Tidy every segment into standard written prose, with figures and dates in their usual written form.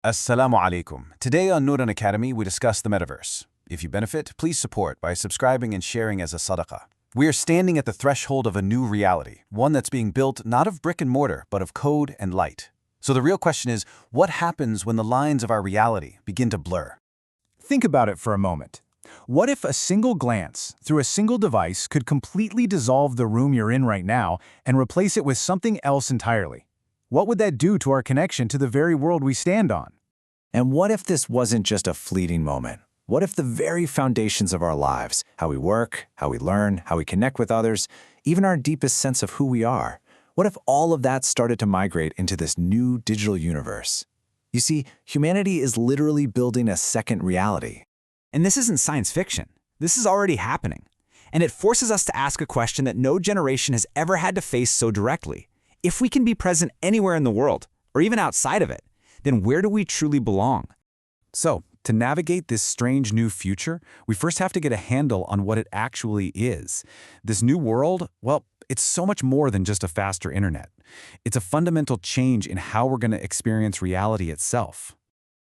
Assalamu alaikum. Today on Nuran Academy, we discuss the Metaverse. If you benefit, please support by subscribing and sharing as a sadaqah. We are standing at the threshold of a new reality, one that's being built not of brick and mortar, but of code and light. So the real question is, what happens when the lines of our reality begin to blur? Think about it for a moment. What if a single glance through a single device could completely dissolve the room you're in right now and replace it with something else entirely? What would that do to our connection to the very world we stand on? And what if this wasn't just a fleeting moment? What if the very foundations of our lives, how we work, how we learn, how we connect with others, even our deepest sense of who we are, what if all of that started to migrate into this new digital universe? You see, humanity is literally building a second reality. And this isn't science fiction. This is already happening. And it forces us to ask a question that no generation has ever had to face so directly. If we can be present anywhere in the world, or even outside of it, then where do we truly belong? So, to navigate this strange new future, we first have to get a handle on what it actually is. This new world, well, it's so much more than just a faster internet. It's a fundamental change in how we're going to experience reality itself.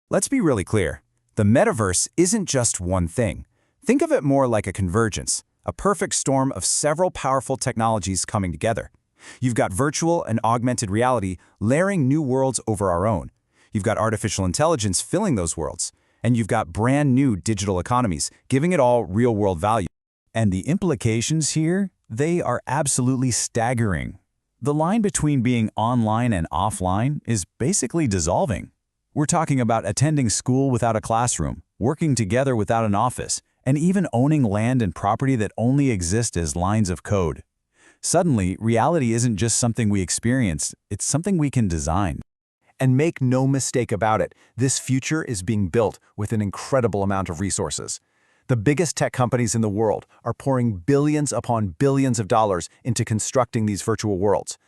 Let's be really clear. The metaverse isn't just one thing. Think of it more like a convergence, a perfect storm of several powerful technologies coming together. You've got virtual and augmented reality layering new worlds over our own. You've got artificial intelligence filling those worlds. And you've got brand new digital economies, giving it all real-world value. And the implications here, they are absolutely staggering. The line between being online and offline is basically dissolving. We're talking about attending school without a classroom, working together without an office, and even owning land and property that only exist as lines of code. Suddenly, reality isn't just something we experience, it's something we can design. And make no mistake about it, this future is being built with an incredible amount of resources. The biggest tech companies in the world are pouring billions upon billions of dollars into constructing these virtual worlds.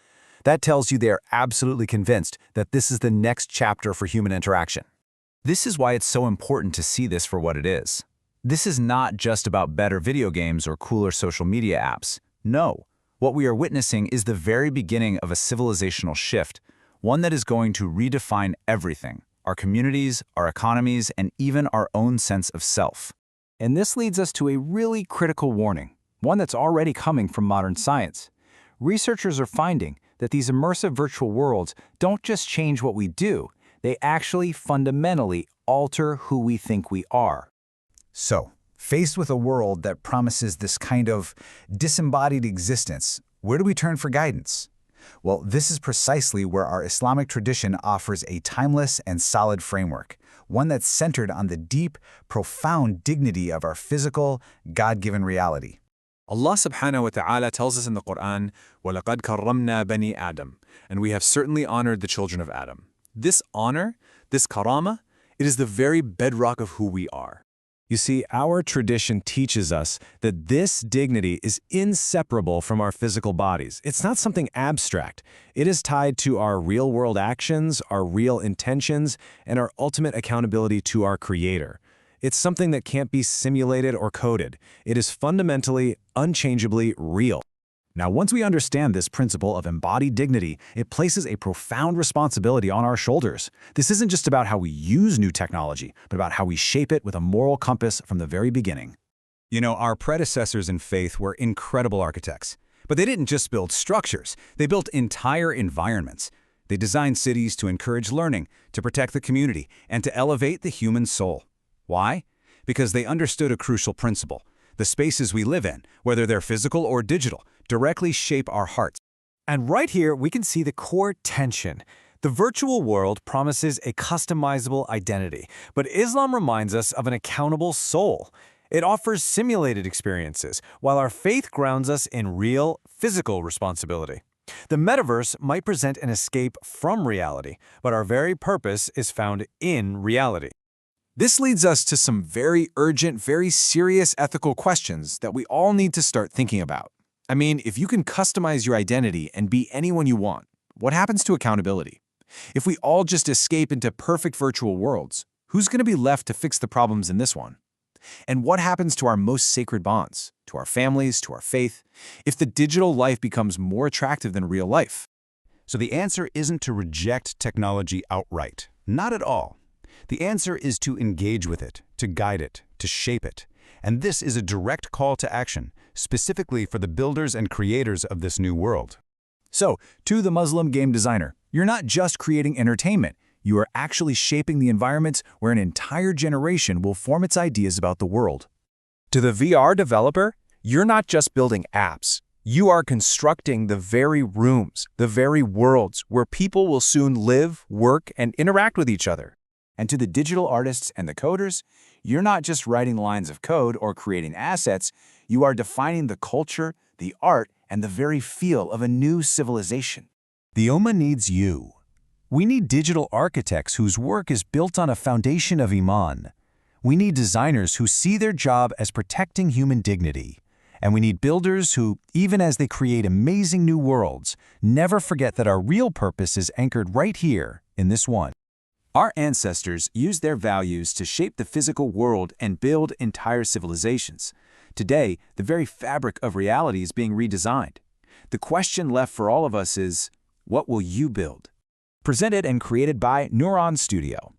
That tells you they are absolutely convinced that this is the next chapter for human interaction. This is why it's so important to see this for what it is. This is not just about better video games or cooler social media apps. No. What we are witnessing is the very beginning of a civilizational shift, one that is going to redefine everything, our communities, our economies, and even our own sense of self. And this leads us to a really critical warning, one that's already coming from modern science. Researchers are finding that these immersive virtual worlds don't just change what we do, they actually fundamentally alter who we think we are. So, faced with a world that promises this kind of disembodied existence, where do we turn for guidance? Well, this is precisely where our Islamic tradition offers a timeless and solid framework, one that's centered on the deep, profound dignity of our physical, God-given reality. Allah subhanahu wa ta'ala tells us in the Quran, وَلَقَدْ كَرَّمْنَا بَنِي Adam, and we have certainly honored the children of Adam. This honor, this karama, it is the very bedrock of who we are. You see, our tradition teaches us that this dignity is inseparable from our physical bodies. It's not something abstract. It is tied to our real-world actions, our real intentions, and our ultimate accountability to our Creator. It's something that can't be simulated or coded. It is fundamentally, unchangeably real. Now, once we understand this principle of embodied dignity, it places a profound responsibility on our shoulders. This isn't just about how we use new technology, but about how we shape it with a moral compass from the very beginning. You know, our predecessors in faith were incredible architects. But they didn't just build structures, they built entire environments. They designed cities to encourage learning, to protect the community, and to elevate the human soul. Why? Because they understood a crucial principle. The spaces we live in, whether they're physical or digital, directly shape our hearts. And right here, we can see the core tension. The virtual world promises a customizable identity, but Islam reminds us of an accountable soul. It offers simulated experiences, while our faith grounds us in real, physical responsibility. The metaverse might present an escape from reality, but our very purpose is found in reality. This leads us to some very urgent, very serious ethical questions that we all need to start thinking about. I mean, if you can customize your identity and be anyone you want, what happens to accountability? If we all just escape into perfect virtual worlds, who's going to be left to fix the problems in this one? And what happens to our most sacred bonds, to our families, to our faith, if the digital life becomes more attractive than real life? So the answer isn't to reject technology outright. Not at all. The answer is to engage with it, to guide it, to shape it. And this is a direct call to action, specifically for the builders and creators of this new world. So, to the Muslim game designer, you're not just creating entertainment, you are actually shaping the environments where an entire generation will form its ideas about the world. To the VR developer, you're not just building apps. You are constructing the very rooms, the very worlds where people will soon live, work, and interact with each other. And to the digital artists and the coders, you're not just writing lines of code or creating assets, you are defining the culture, the art, and the very feel of a new civilization. The Ummah needs you. We need digital architects whose work is built on a foundation of Iman. We need designers who see their job as protecting human dignity. And we need builders who, even as they create amazing new worlds, never forget that our real purpose is anchored right here in this one. Our ancestors used their values to shape the physical world and build entire civilizations. Today, the very fabric of reality is being redesigned. The question left for all of us is, what will you build? Presented and created by Neuron Studio.